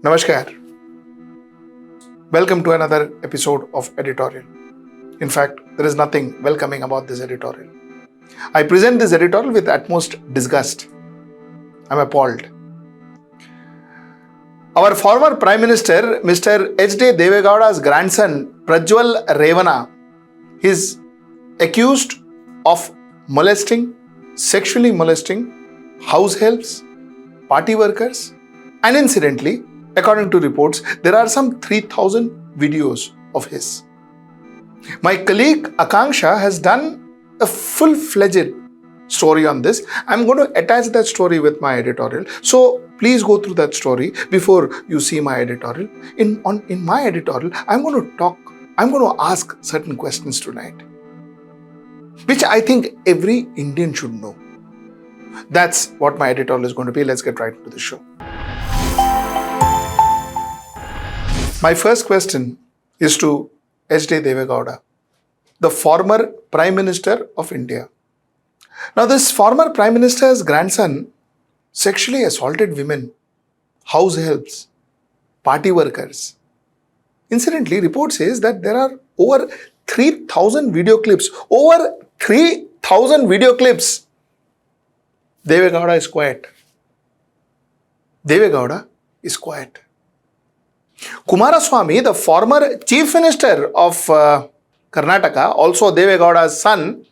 Namaskar. Welcome to another episode of Editorial. In fact, there is nothing welcoming about this editorial. I present this editorial with utmost disgust. I'm appalled. Our former Prime Minister, Mr. H.D. Deve Gowda's grandson, Prajwal Revanna, is accused of sexually molesting house helps, party workers, and incidentally, according to reports, there are some 3,000 videos of his. My colleague Akanksha has done a full-fledged story on this. I'm going to attach that story with my editorial. So please go through that story before you see my editorial. In my editorial, I'm going to ask certain questions tonight, which I think every Indian should know. That's what my editorial is going to be. Let's get right into the show. My first question is to H.D. Deve Gowda, the former Prime Minister of India. Now, this former Prime Minister's grandson sexually assaulted women, house helps, party workers. Incidentally, report says that there are over 3,000 video clips. Over 3,000 video clips. Deve Gowda is quiet. Deve Gowda is quiet. Kumaraswamy, the former Chief Minister of Karnataka, also Deve Gowda's son,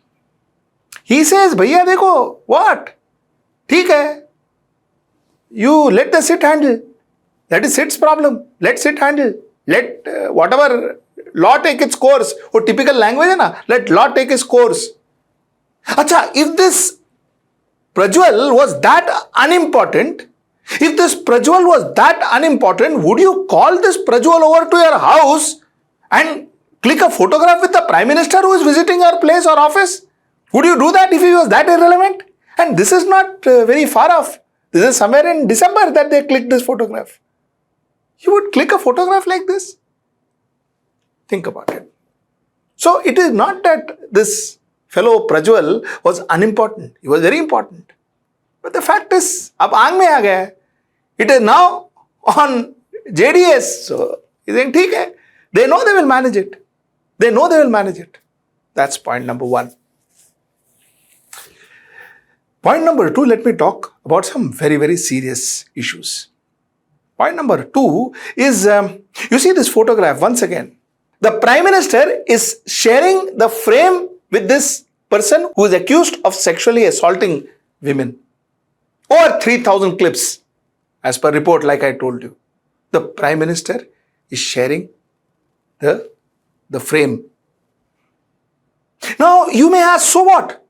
he says, Bhaiya dekho, what? Theek hai. You let the sit handle. That is sit's problem. Let sit handle. Let whatever law take its course. Wo typical language hai na. Let law take its course. Acha, if this Prajwal was that unimportant, would you call this Prajwal over to your house and click a photograph with the Prime Minister who is visiting your place or office? Would you do that if he was that irrelevant? And this is not very far off. This is somewhere in December that they clicked this photograph. You would click a photograph like this? Think about it. So it is not that this fellow Prajwal was unimportant. He was very important. But the fact is, ab aang mein aa gaya hai. It is now on JDS. So, you think, theek hai. They know they will manage it. That's point number one. Point number two, let me talk about some very, very serious issues. Point number two is, you see this photograph once again. The Prime Minister is sharing the frame with this person who is accused of sexually assaulting women. Over 3,000 clips, as per report, like I told you. The Prime Minister is sharing the frame. Now, you may ask, so what?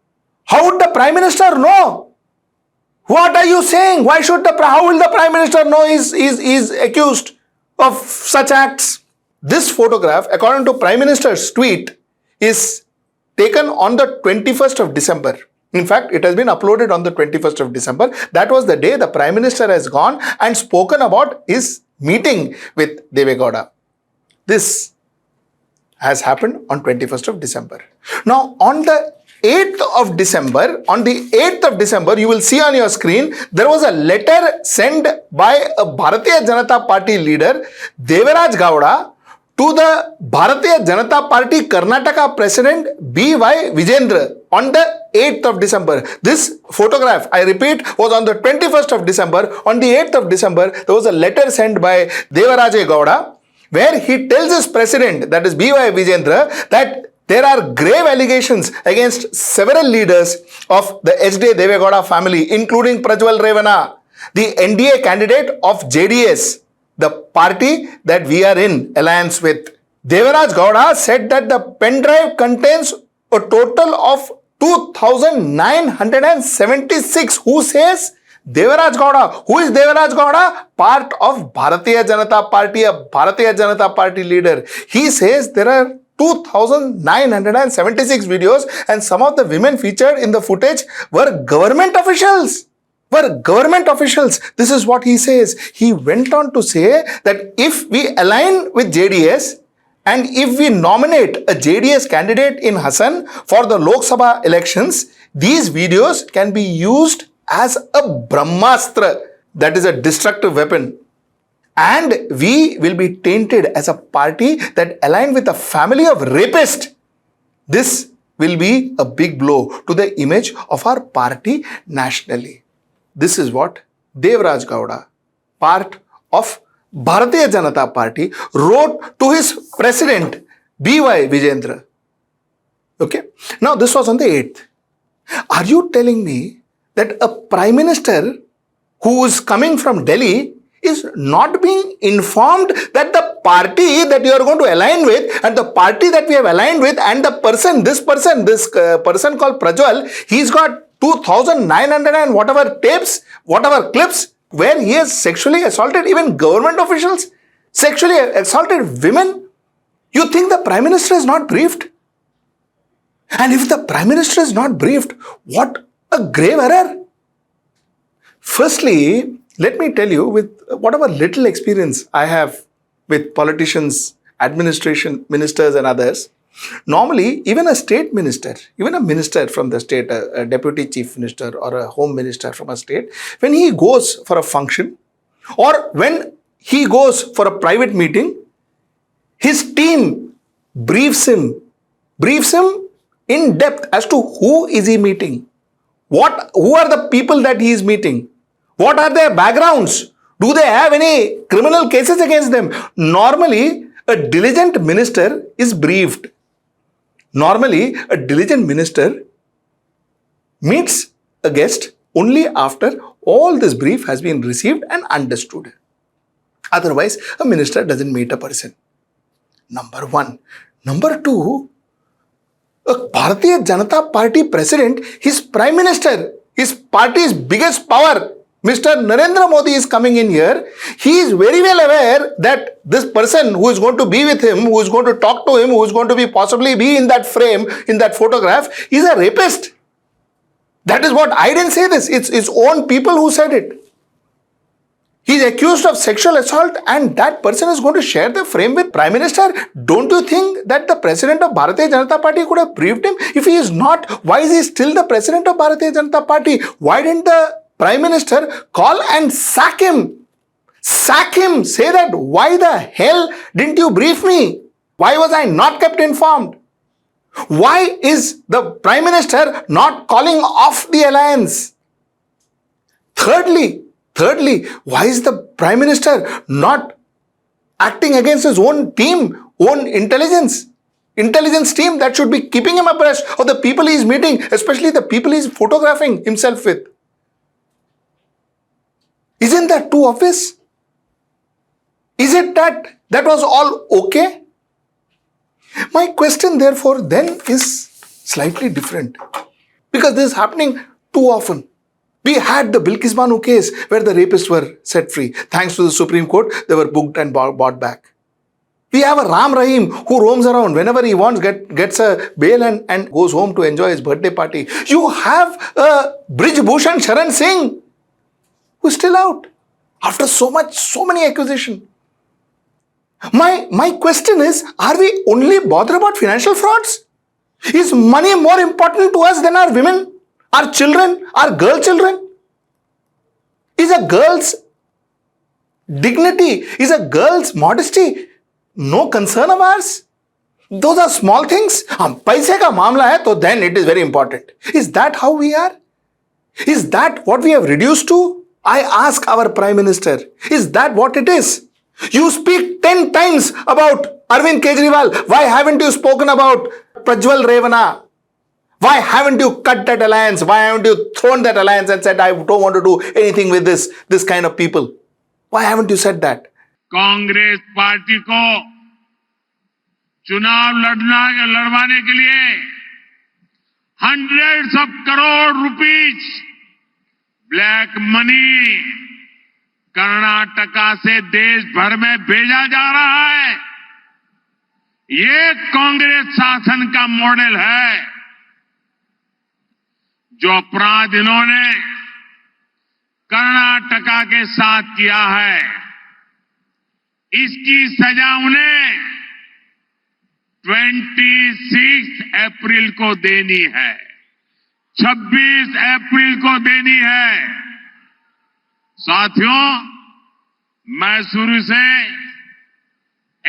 How would the Prime Minister know? What are you saying? How will the Prime Minister know is accused of such acts? This photograph, according to Prime Minister's tweet, is taken on the 21st of December. In fact, it has been uploaded on the 21st of December. That was the day the Prime Minister has gone and spoken about his meeting with Deve Gowda. This has happened on 21st of December. Now, on the 8th of December, you will see on your screen, there was a letter sent by a Bharatiya Janata Party leader, Devaraj Gowda, to the Bharatiya Janata Party Karnataka President B.Y. Vijendra on the 8th of December. This photograph, I repeat, was on the 21st of December. On the 8th of December, there was a letter sent by Devaraj Gowda where he tells his president, that is B.Y. Vijendra, that there are grave allegations against several leaders of the H.D. Deve Gowda family, including Prajwal Revanna, the NDA candidate of JDS, the party that we are in alliance with. Devaraj Gowda said that the pen drive contains a total of 2,976. Who says? Devaraj Gowda. Who is Devaraj Gowda? Part of Bharatiya Janata Party, a Bharatiya Janata Party leader. He says there are 2,976 videos and some of the women featured in the footage were government officials. This is what he says. He went on to say that if we align with JDS and if we nominate a JDS candidate in Hassan for the Lok Sabha elections, these videos can be used as a Brahmastra, that is a destructive weapon. and we will be tainted as a party that aligned with a family of rapists. This will be a big blow to the image of our party nationally. This is what Devraj Gowda, part of Bharatiya Janata Party, wrote to his president, B.Y. Vijayendra. Okay. Now, this was on the 8th. Are you telling me that a prime minister who is coming from Delhi is not being informed that the party that you are going to align with and the party that we have aligned with and the person, this person called Prajwal, he's got 2,900 and whatever tapes, whatever clips where he has sexually assaulted even government officials, sexually assaulted women. You think the Prime Minister is not briefed? And if the Prime Minister is not briefed, what a grave error. Firstly, let me tell you, with whatever little experience I have with politicians, administration, ministers and others, normally even a state minister, even a minister from the state, a deputy chief minister or a home minister from a state, when he goes for a function or when he goes for a private meeting, his team briefs him in depth as to who is he meeting, who are the people that he is meeting, what are their backgrounds, do they have any criminal cases against them. Normally, a diligent minister is briefed. Normally, a diligent minister meets a guest only after all this brief has been received and understood. Otherwise, a minister doesn't meet a person. Number one. Number two, a Bharatiya Janata Party president, his prime minister, his party's biggest power, Mr. Narendra Modi is coming in here. He is very well aware that this person who is going to be with him, who is going to talk to him, who is going to be possibly be in that frame, in that photograph, is a rapist. That is what, I didn't say this. It's his own people who said it. He is accused of sexual assault and that person is going to share the frame with Prime Minister. Don't you think that the president of Bharatiya Janata Party could have briefed him? If he is not, why is he still the president of Bharatiya Janata Party? Why didn't the Prime Minister call and sack him? Sack him. Say that, why the hell didn't you brief me? Why was I not kept informed? Why is the Prime Minister not calling off the alliance? Thirdly, why is the Prime Minister not acting against his own team, own intelligence team that should be keeping him abreast of the people he is meeting, especially the people he is photographing himself with? Isn't that too obvious? Is it that was all okay? My question therefore then is slightly different, because this is happening too often. We had the Bilkis Banu case where the rapists were set free. Thanks to the Supreme Court, they were booked and bought back. We have a Ram Rahim who roams around whenever he wants, gets a bail and goes home to enjoy his birthday party. You have a Brij Bhushan Sharan Singh who is still out after so many accusations. My question is, are we only bothered about financial frauds? Is money more important to us than our women? Our children, our girl children? Is a girl's dignity, is a girl's modesty no concern of ours? Those are small things. Paise ka mamla hai, so then it is very important. Is that how we are? Is that what we have reduced to? I ask our Prime Minister, is that what it is? You speak 10 times about Arvind Kejriwal. Why haven't you spoken about Prajwal Revanna? Why haven't you cut that alliance? Why haven't you thrown that alliance and said, I don't want to do anything with this kind of people? Why haven't you said that? Congress party को चुनाव लड़वाने के लिए hundreds of crore rupees black money Karnataka से देश भर में भेजा जा रहा है। ये कांग्रेस शासन का मॉडल है। जो अपराध इन्होंने कर्नाटका के साथ किया है, इसकी सजा उन्हें 26 अप्रैल को देनी है, 26 अप्रैल को देनी है। साथियों, मैं शुरू से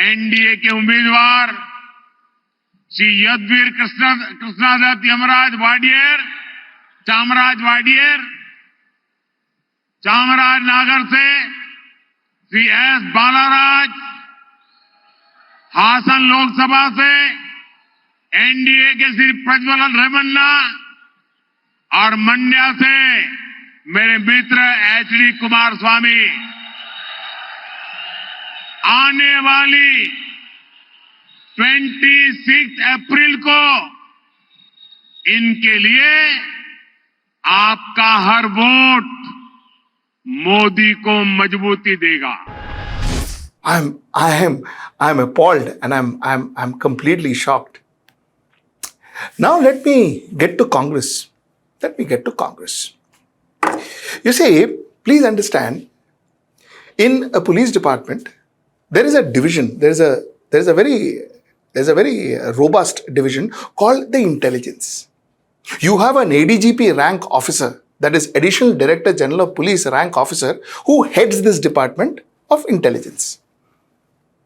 एनडीए के उम्मीदवार श्री यदवीर कृष्णादत्त यमराज वाडियर चामराज नगर से श्री एस बालाराज, हासन लोकसभा से एनडीए के श्री प्रज्वल रेवन्ना और मंड्या से मेरे मित्र एचडी कुमार स्वामी आने वाली 26 अप्रैल को इनके लिए आपका हर वोट मोदी को मजबूती देगा। I'm appalled and I'm completely shocked. Now let me get to Congress. You see, please understand, in a police department, there is a division. There's a very robust division called the intelligence. You have an ADGP rank officer, that is Additional Director General of Police rank officer, who heads this department of intelligence.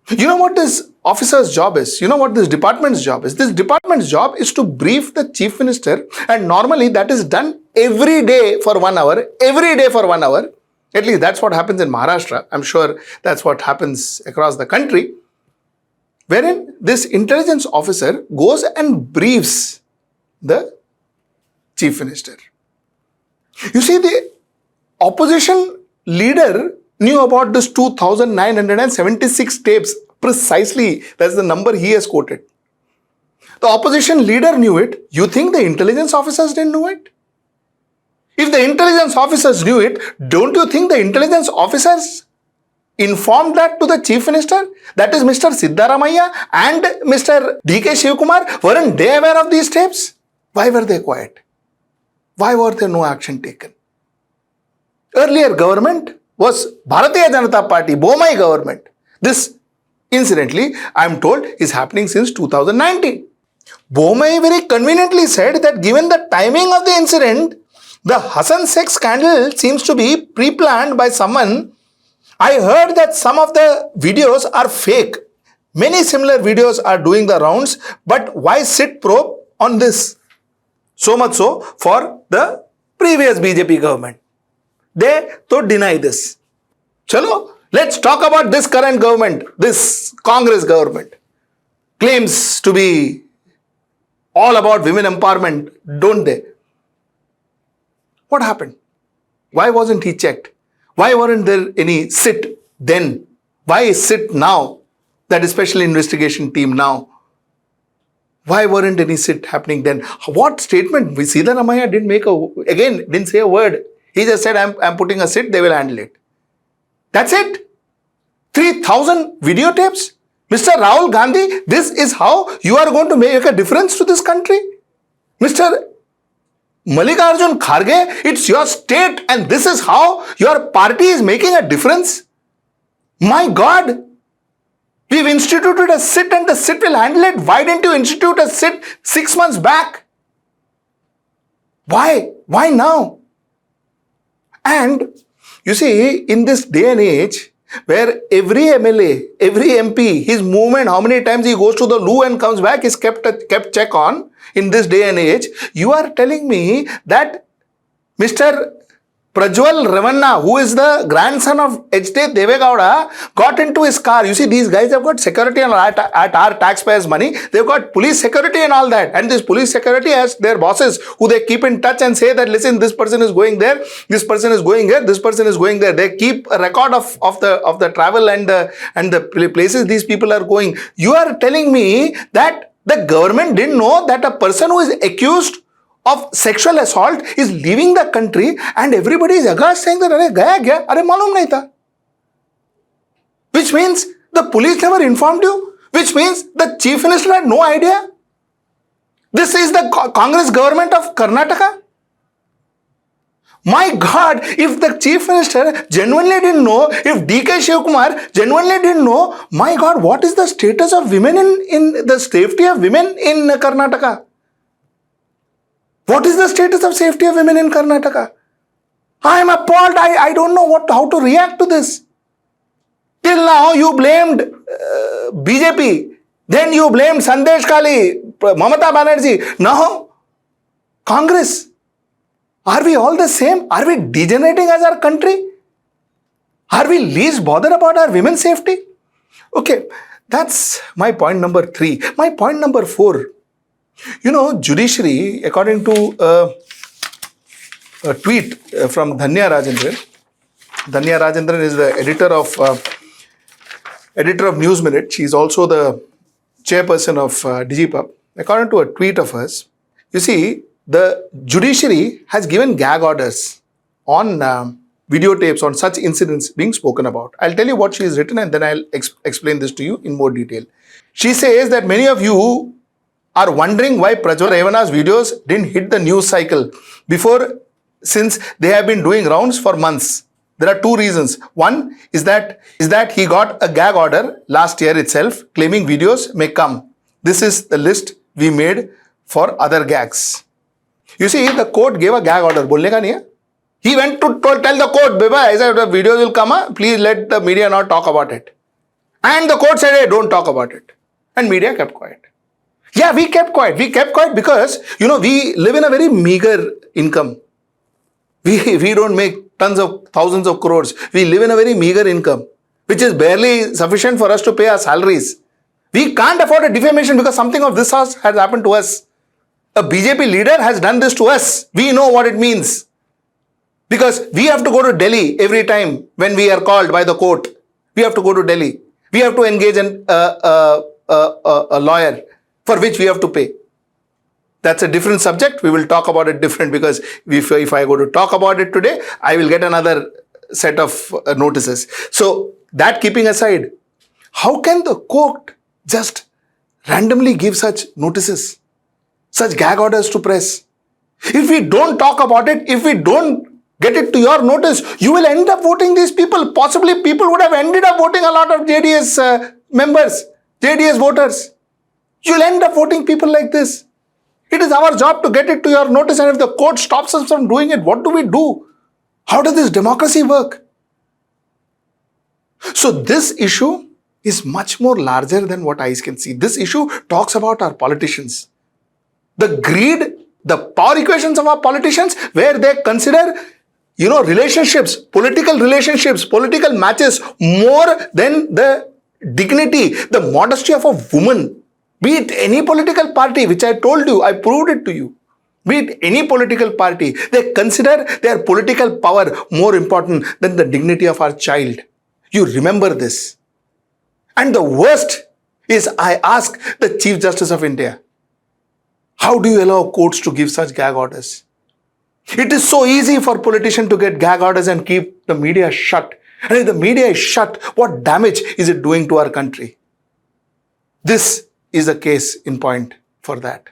You know what this officer's job is? You know what this department's job is? This department's job is to brief the Chief Minister, and normally that is done every day for 1 hour. Every day for 1 hour. At least that's what happens in Maharashtra. I'm sure that's what happens across the country. Wherein this intelligence officer goes and briefs the Chief Minister. You see, the opposition leader knew about this 2,976 tapes. Precisely, that's the number he has quoted. The opposition leader knew it. You think the intelligence officers didn't know it? If the intelligence officers knew it, don't you think the intelligence officers informed that to the Chief Minister? That is Mr. Siddaramaiah and Mr. D.K. Shivkumar. Weren't they aware of these tapes? Why were they quiet? Why were there no action taken? Earlier government was Bharatiya Janata Party, Bomai government. This, incidentally, I am told, is happening since 2019. Bomai very conveniently said that given the timing of the incident, the Hassan sex scandal seems to be pre-planned by someone. I heard that some of the videos are fake. Many similar videos are doing the rounds, but why sit probe on this? So much so for the previous BJP government. They to deny this. Chalo, let's talk about this current government, this Congress government. Claims to be all about women empowerment, don't they? What happened? Why wasn't he checked? Why weren't there any sit then? Why sit now? That is special investigation team now. Why weren't any sit happening then? What statement? Siddaramaiah didn't say a word. He just said, I'm putting a sit, they will handle it. That's it. 3,000 videotapes? Mr. Rahul Gandhi, this is how you are going to make a difference to this country? Mr. Mallikarjun Kharge, it's your state and this is how your party is making a difference? My God! We've instituted a sit and the sit will handle it. Why didn't you institute a sit 6 months back? Why? Why now? And you see, in this day and age, where every MLA, every MP, his movement, how many times he goes to the loo and comes back is kept check on. In this day and age, you are telling me that Mr. Prajwal Revanna, who is the grandson of Deve Gowda, got into his car. You see, these guys have got security at our taxpayers' money. They've got police security and all that. And this police security has their bosses who they keep in touch and say that, listen, this person is going there, this person is going here, this person is going there. They keep a record of the travel and the places these people are going. You are telling me that the government didn't know that a person who is accused of sexual assault is leaving the country and everybody is aghast saying that, "Arey gaya kya? Arey malum nahi tha." Which means the police never informed you. Which means the Chief Minister had no idea. This is the Congress government of Karnataka. My God, if the Chief Minister genuinely didn't know, if D.K. Shivkumar genuinely didn't know, my God, what is the status of women in the safety of women in Karnataka? What is the status of safety of women in Karnataka? I am appalled. I don't know how to react to this. Till now, you blamed BJP. Then you blamed Sandesh Kali, Mamata Banerjee. Now, Congress. Are we all the same? Are we degenerating as our country? Are we least bothered about our women's safety? Okay, that's my point number 3. My point number 4. Judiciary, according to a tweet from Dhanya Rajendran. Dhanya Rajendran is the editor of News Minute. She is also the chairperson of Digipub. According to a tweet of hers, you see, the judiciary has given gag orders on videotapes on such incidents being spoken about. I'll tell you what she has written and then I'll explain this to you in more detail. She says that many of you are wondering why Prajwal Revanna's videos didn't hit the news cycle before, since they have been doing rounds for months. There are 2 reasons. One is that he got a gag order last year itself claiming videos may come. This is the list we made for other gags. You see, the court gave a gag order. Bolne ka nahi hai? He went to tell the court, Beba, I said the videos will come, please let the media not talk about it. And the court said, hey, don't talk about it. And media kept quiet. Yeah, we kept quiet. We kept quiet because, we live in a very meager income. We don't make tons of thousands of crores. We live in a very meager income, which is barely sufficient for us to pay our salaries. We can't afford a defamation because something of this has happened to us. A BJP leader has done this to us. We know what it means. Because we have to go to Delhi every time when we are called by the court. We have to go to Delhi. We have to engage a lawyer for which we have to pay. That's a different subject. We will talk about it different because if I go to talk about it today, I will get another set of notices. So that keeping aside, how can the court just randomly give such notices, such gag orders to press? If we don't talk about it, if we don't get it to your notice, you will end up voting these people. Possibly people would have ended up voting a lot of JDS members, JDS voters. You'll end up voting people like this. It is our job to get it to your notice, and if the court stops us from doing it, what do we do? How does this democracy work? So this issue is much more larger than what eyes can see. This issue talks about our politicians. The greed, the power equations of our politicians, where they consider relationships, political matches more than the dignity, the modesty of a woman. Be it any political party, which I told you, I proved it to you. Be it any political party, they consider their political power more important than the dignity of our child. You remember this. And the worst is, I ask the Chief Justice of India, how do you allow courts to give such gag orders? It is so easy for politicians to get gag orders and keep the media shut. And if the media is shut, what damage is it doing to our country? This is a case in point for that.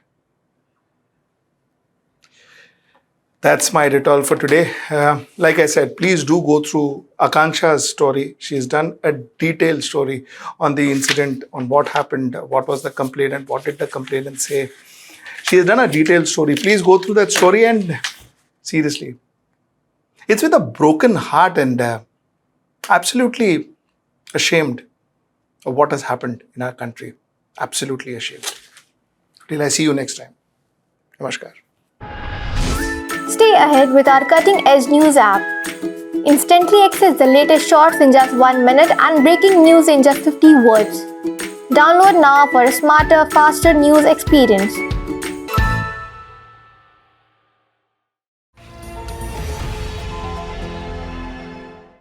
That's my editorial for today. Like I said, please do go through Akanksha's story. She's done a detailed story on the incident, on what happened, what was the complainant, what did the complainant say. She has done a detailed story. Please go through that story, and seriously, it's with a broken heart and absolutely ashamed of what has happened in our country. Absolutely ashamed. Till I see you next time. Namaskar. Stay ahead with our cutting-edge news app. Instantly access the latest shorts in just 1 minute and breaking news in just 50 words. Download now for a smarter, faster news experience.